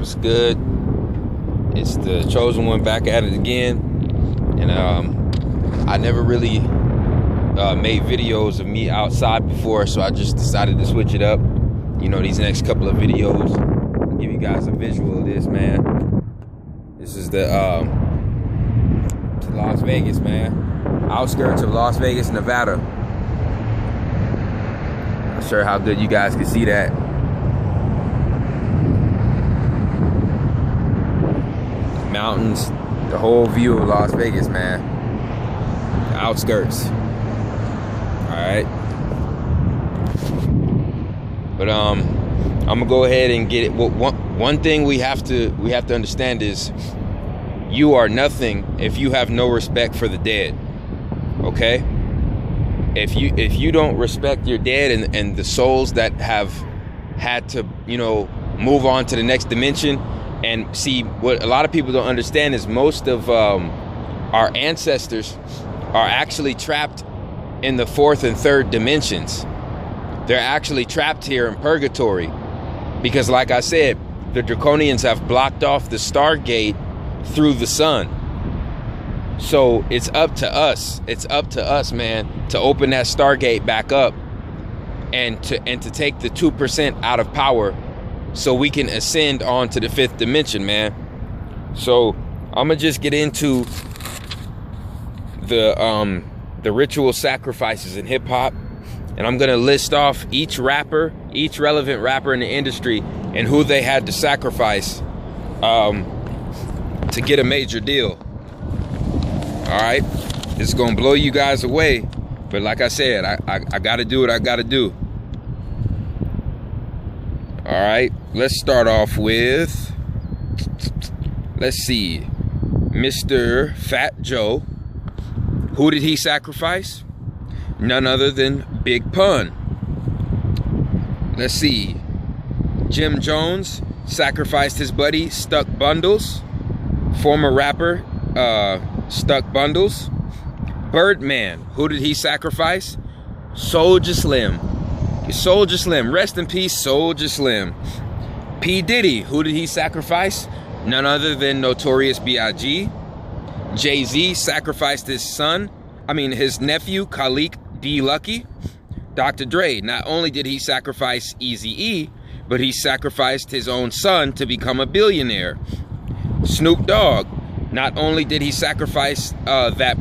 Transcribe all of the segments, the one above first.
What's good? It's the Chosen One back at it again. And I never really made videos of me outside before, so I just decided to switch it up. You know, these next couple of videos, I'll give you guys a visual of this, man. This is the to Las Vegas, man. Outskirts of Las Vegas, Nevada. Not sure how good you guys can see that. Mountains, the whole view of Las Vegas, man. The outskirts. Alright. But I'm gonna go ahead and get it. Well, one thing we have to understand is you are nothing if you have no respect for the dead. Okay? If you don't respect your dead and the souls that have had to, you know, move on to the next dimension. And see, what a lot of people don't understand is most of our ancestors are actually trapped in the fourth and third dimensions. They're actually trapped here in purgatory because, like I said, the Draconians have blocked off the Stargate through the sun. So it's up to us. It's up to us, man, to open that Stargate back up and to take the 2% out of power, so we can ascend on to the fifth dimension, man. So I'm gonna just get into the ritual sacrifices in hip hop, and I'm gonna list off each rapper, each relevant rapper in the industry, and who they had to sacrifice to get a major deal. All right, this is gonna blow you guys away, but like I said, I gotta do what I gotta do. All right, let's start off with, let's see, Mr. Fat Joe. Who did he sacrifice? None other than Big Pun. Let's see, Jim Jones sacrificed his buddy Stuck Bundles, former rapper Stuck Bundles. Birdman, who did he sacrifice? Soulja Slim. Soulja Slim, rest in peace, Soulja Slim. P. Diddy, who did he sacrifice? None other than Notorious B.I.G. Jay-Z sacrificed his nephew, Khalik D. Lucky. Dr. Dre, not only did he sacrifice Eazy-E, but he sacrificed his own son to become a billionaire. Snoop Dogg, not only did he sacrifice that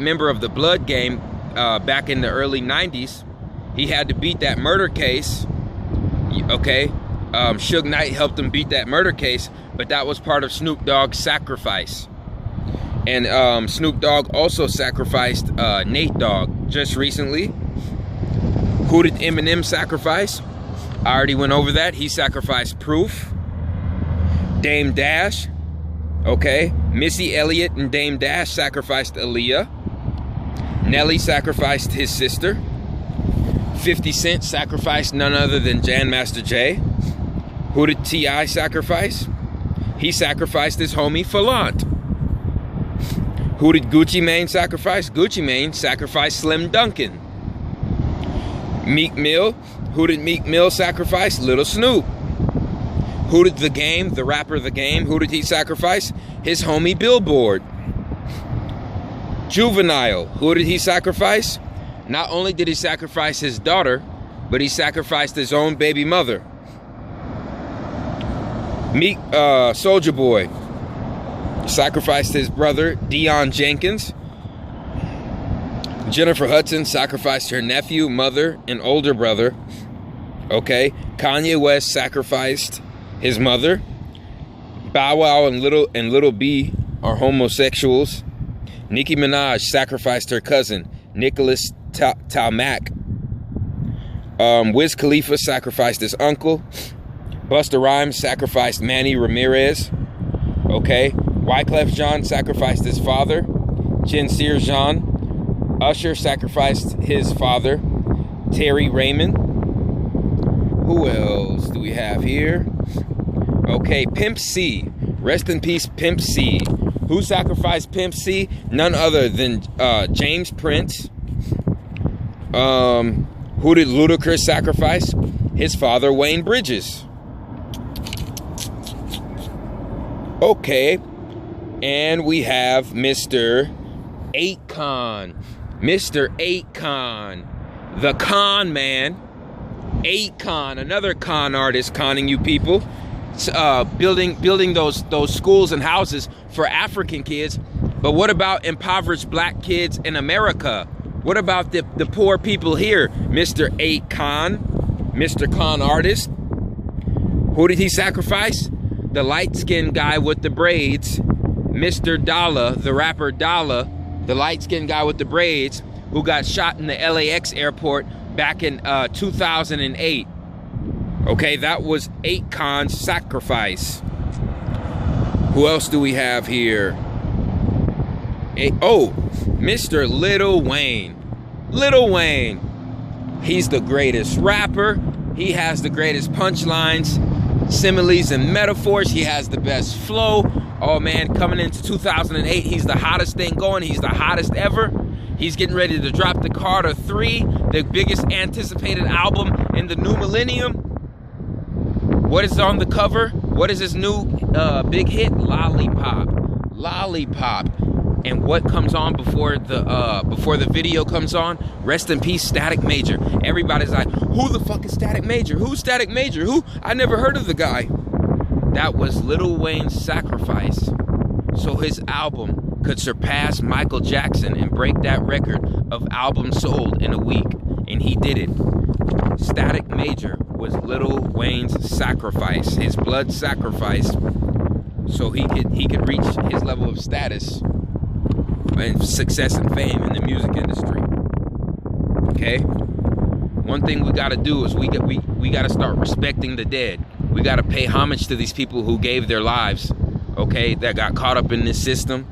member of the Blood Game back in the early 90s, he had to beat that murder case, okay? Suge Knight helped him beat that murder case, but that was part of Snoop Dogg's sacrifice. And Snoop Dogg also sacrificed Nate Dogg just recently. Who did Eminem sacrifice? I already went over that. He sacrificed Proof. Dame Dash, okay? Missy Elliott and Dame Dash sacrificed Aaliyah. Nelly sacrificed his sister. 50 Cent sacrificed none other than Jam Master Jay. Who did T.I. sacrifice? He sacrificed his homie Falant. Who did Gucci Mane sacrifice? Gucci Mane sacrificed Slim Duncan. Meek Mill. Who did Meek Mill sacrifice? Little Snoop. Who did The Game, the rapper The Game, who did he sacrifice? His homie Billboard. Juvenile. Who did he sacrifice? Not only did he sacrifice his daughter, but he sacrificed his own baby mother. Soulja Boy sacrificed his brother, Deion Jenkins. Jennifer Hudson sacrificed her nephew, mother, and older brother. Okay. Kanye West sacrificed his mother. Bow Wow and Little B are homosexuals. Nicki Minaj sacrificed her cousin, Nicholas Talmac. Wiz Khalifa sacrificed his uncle. Busta Rhymes sacrificed Manny Ramirez. Okay. Wyclef Jean sacrificed his father. Jinsir Jean. Usher sacrificed his father. Terry Raymond. Who else do we have here? Okay, Pimp C. Rest in peace, Pimp C. Who sacrificed Pimp C? None other than James Prince. Who did Ludacris sacrifice? His father, Wayne Bridges. Okay, and we have Mr. Akon. Mr. Akon, the con man. Akon, another con artist conning you people. Building those schools and houses for African kids. But what about impoverished black kids in America? What about the poor people here? Mr. Akon, Mr. Con artist. Who did he sacrifice? The light-skinned guy with the braids, Mr. Dollar, the rapper Dollar, the light-skinned guy with the braids, who got shot in the LAX airport back in 2008. Okay, that was Akon's sacrifice. Who else do we have here? Mr. Lil Wayne. Lil Wayne. He's the greatest rapper. He has the greatest punchlines, similes, and metaphors. He has the best flow. Oh man, coming into 2008, he's the hottest thing going. He's the hottest ever. He's getting ready to drop the Carter 3, the biggest anticipated album in the new millennium. What is on the cover? What is his new big hit? Lollipop. Lollipop. And what comes on before the video comes on? Rest in peace, Static Major. Everybody's like, who the fuck is Static Major? Who's Static Major? Who? I never heard of the guy. That was Lil Wayne's sacrifice, so his album could surpass Michael Jackson and break that record of albums sold in a week. And he did it. Static Major was Lil Wayne's sacrifice, his blood sacrifice, so he could reach his level of status and success and fame in the music industry. Okay? One thing we gotta do is we gotta start respecting the dead. We gotta pay homage to these people who gave their lives, okay, that got caught up in this system,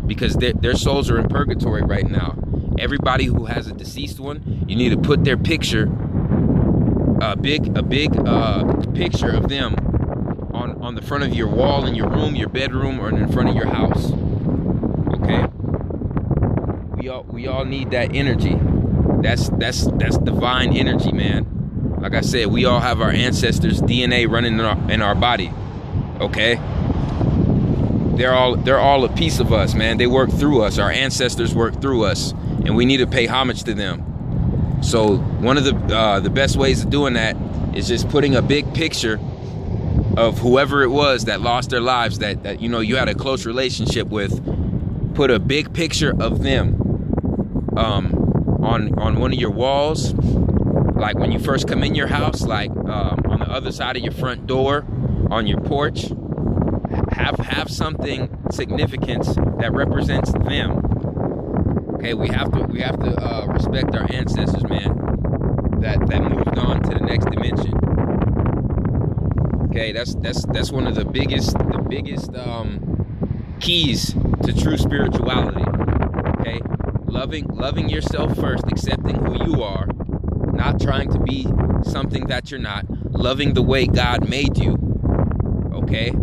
because their souls are in purgatory right now. Everybody who has a deceased one, you need to put their picture, a big picture of them on the front of your wall in your room, your bedroom, or in front of your house. Okay? We all need that energy. That's divine energy, man. Like I said, we all have our ancestors' DNA running in our body. Okay? They're all a piece of us, man. They work through us. Our ancestors work through us, and we need to pay homage to them. So one of the best ways of doing that is just putting a big picture of whoever it was that lost their lives, that you had a close relationship with. Put a big picture of them on one of your walls, like when you first come in your house, like on the other side of your front door, on your porch. Have something significant that represents them. Okay, we have to respect our ancestors, man, that moved on to the next dimension. Okay, that's one of the biggest keys to true spirituality. Okay, loving yourself first, accepting who you are, not trying to be something that you're not, loving the way God made you. Okay,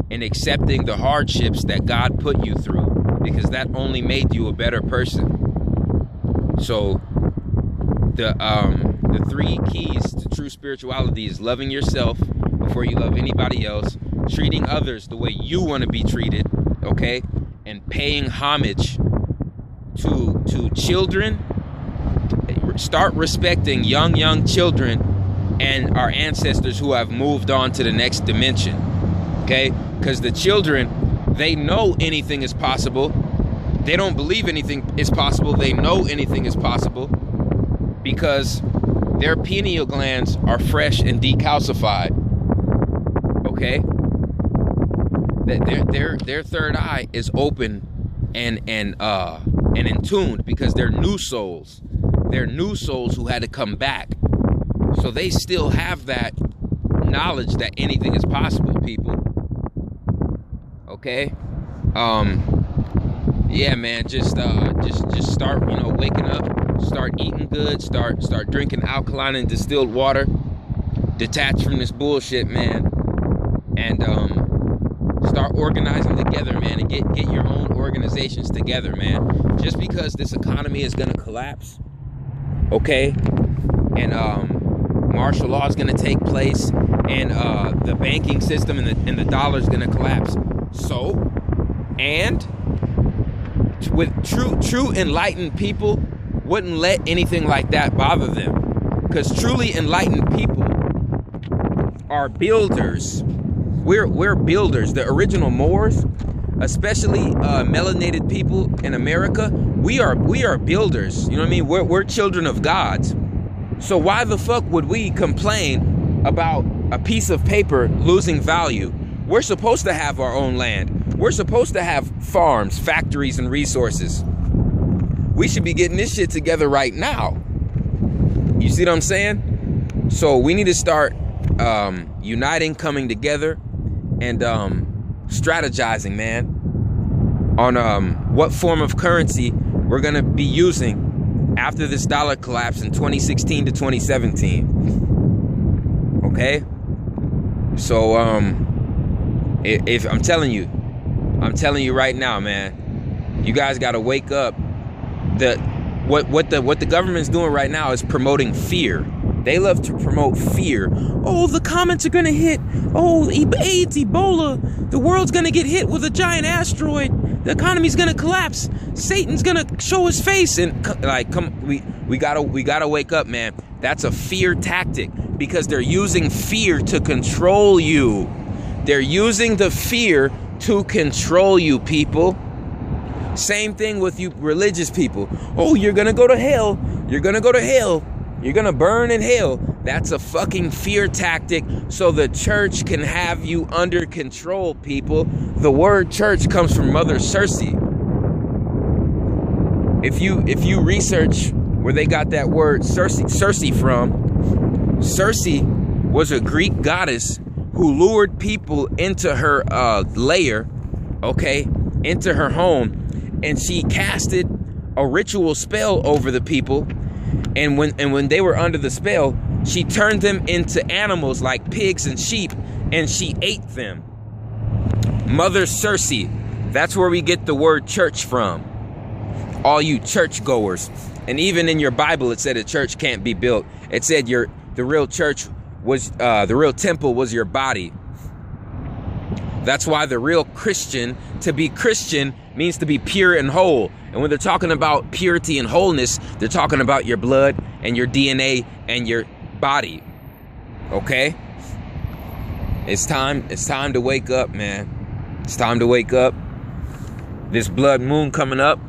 and accepting the hardships that God put you through, because that only made you a better person. So the 3 keys to true spirituality is loving yourself before you love anybody else, treating others the way you want to be treated, okay, and paying homage to children. Start respecting young children and our ancestors who have moved on to the next dimension. Okay, because the children, they know anything is possible. They don't believe anything is possible. They know anything is possible because their pineal glands are fresh and decalcified. Okay, their third eye is open and in tuned, because they're new souls. They're new souls who had to come back. So they still have that knowledge that anything is possible, people. Okay? Yeah, man, just start, waking up, start eating good, start drinking alkaline and distilled water, detach from this bullshit, man, and start organizing together, man, and get your own organizations together, man. Just because this economy is gonna collapse, okay, and martial law is gonna take place, and the banking system and the dollar is gonna collapse, So, and with true enlightened people wouldn't let anything like that bother them, because truly enlightened people are builders. We're builders. The original Moors, especially melanated people in America, we are builders. You know what I mean? We're children of gods. So why the fuck would we complain about a piece of paper losing value? We're supposed to have our own land. We're supposed to have farms, factories, and resources. We should be getting this shit together right now. You see what I'm saying? So we need to start uniting, coming together, and strategizing, man, on what form of currency we're gonna be using after this dollar collapse in 2016 to 2017. Okay? So if I'm telling you right now, man, you guys gotta wake up. What the government's doing right now is promoting fear. They love to promote fear. Oh, the comments are gonna hit. Oh, AIDS, Ebola. The world's gonna get hit with a giant asteroid. The economy's gonna collapse. Satan's gonna show his face. And like, we gotta wake up, man. That's a fear tactic, because they're using fear to control you. They're using the fear to control you, people. Same thing with you religious people. Oh, you're gonna go to hell. You're gonna go to hell. You're gonna burn in hell. That's a fucking fear tactic so the church can have you under control, people. The word church comes from Mother Circe. If you research where they got that word Circe from, Circe was a Greek goddess who lured people into her lair, okay, into her home, and she casted a ritual spell over the people. And when they were under the spell, she turned them into animals like pigs and sheep, and she ate them. Mother Circe, that's where we get the word church from. All you churchgoers. And even in your Bible, it said a church can't be built. It said the real church was, the real temple was your body. That's why the real Christian, to be Christian, means to be pure and whole. And when they're talking about purity and wholeness, they're talking about your blood and your DNA and your body. Okay? It's time to wake up, man. It's time to wake up. This blood moon coming up.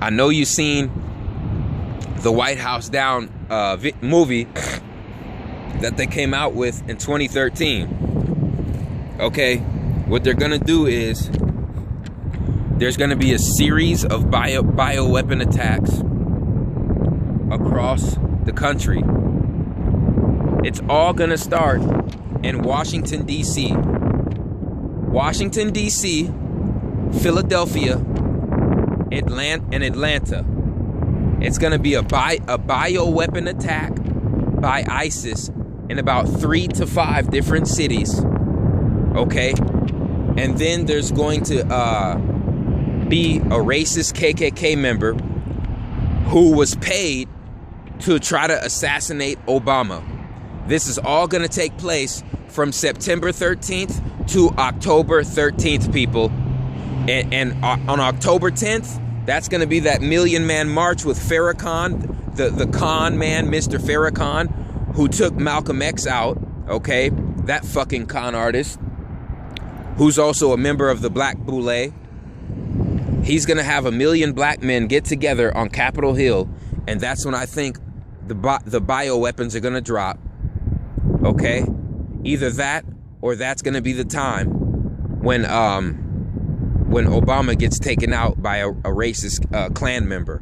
I know you've seen the White House Down movie that they came out with in 2013. Okay? What they're gonna do is there's gonna be a series of bioweapon attacks across the country. It's all gonna start in Washington, D.C. Washington, D.C., Philadelphia, Atlanta. It's gonna be a bioweapon attack by ISIS in about 3 to 5 different cities. Okay? And then there's going to be a racist KKK member who was paid to try to assassinate Obama. This is all going to take place from September 13th to October 13th, people. And on October 10th, that's going to be that million-man march with Farrakhan, the con man, Mr. Farrakhan, who took Malcolm X out, okay? That fucking con artist, who's also a member of the Black Boule. He's gonna have 1 million black men get together on Capitol Hill, and that's when I think the bioweapons are gonna drop. Okay? Either that, or that's gonna be the time when Obama gets taken out by a racist Klan member.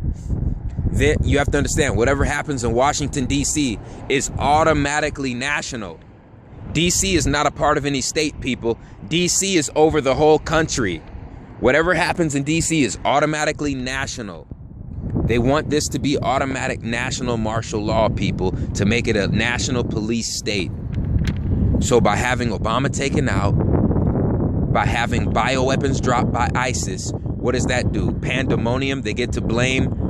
Then you have to understand, whatever happens in Washington, D.C. is automatically national. D.C. is not a part of any state, people. D.C. is over the whole country. Whatever happens in D.C. is automatically national. They want this to be automatic national martial law, people, to make it a national police state. So by having Obama taken out, by having bioweapons dropped by ISIS, what does that do? Pandemonium. They get to blame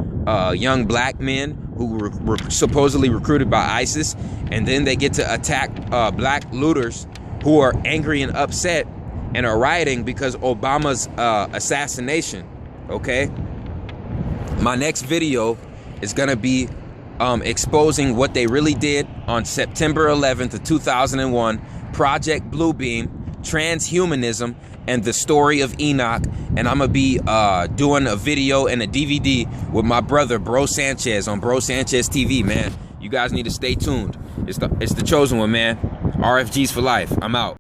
young black men who were supposedly recruited by ISIS, and then they get to attack black looters who are angry and upset, and are rioting because Obama's assassination. Okay, my next video is gonna be exposing what they really did on September 11th of 2001, Project Bluebeam, transhumanism, and the story of Enoch. And I'm gonna be doing a video and a DVD with my brother Bro Sanchez on Bro Sanchez TV, man. You guys need to stay tuned. It's the chosen one, man. RFGs for life. I'm out.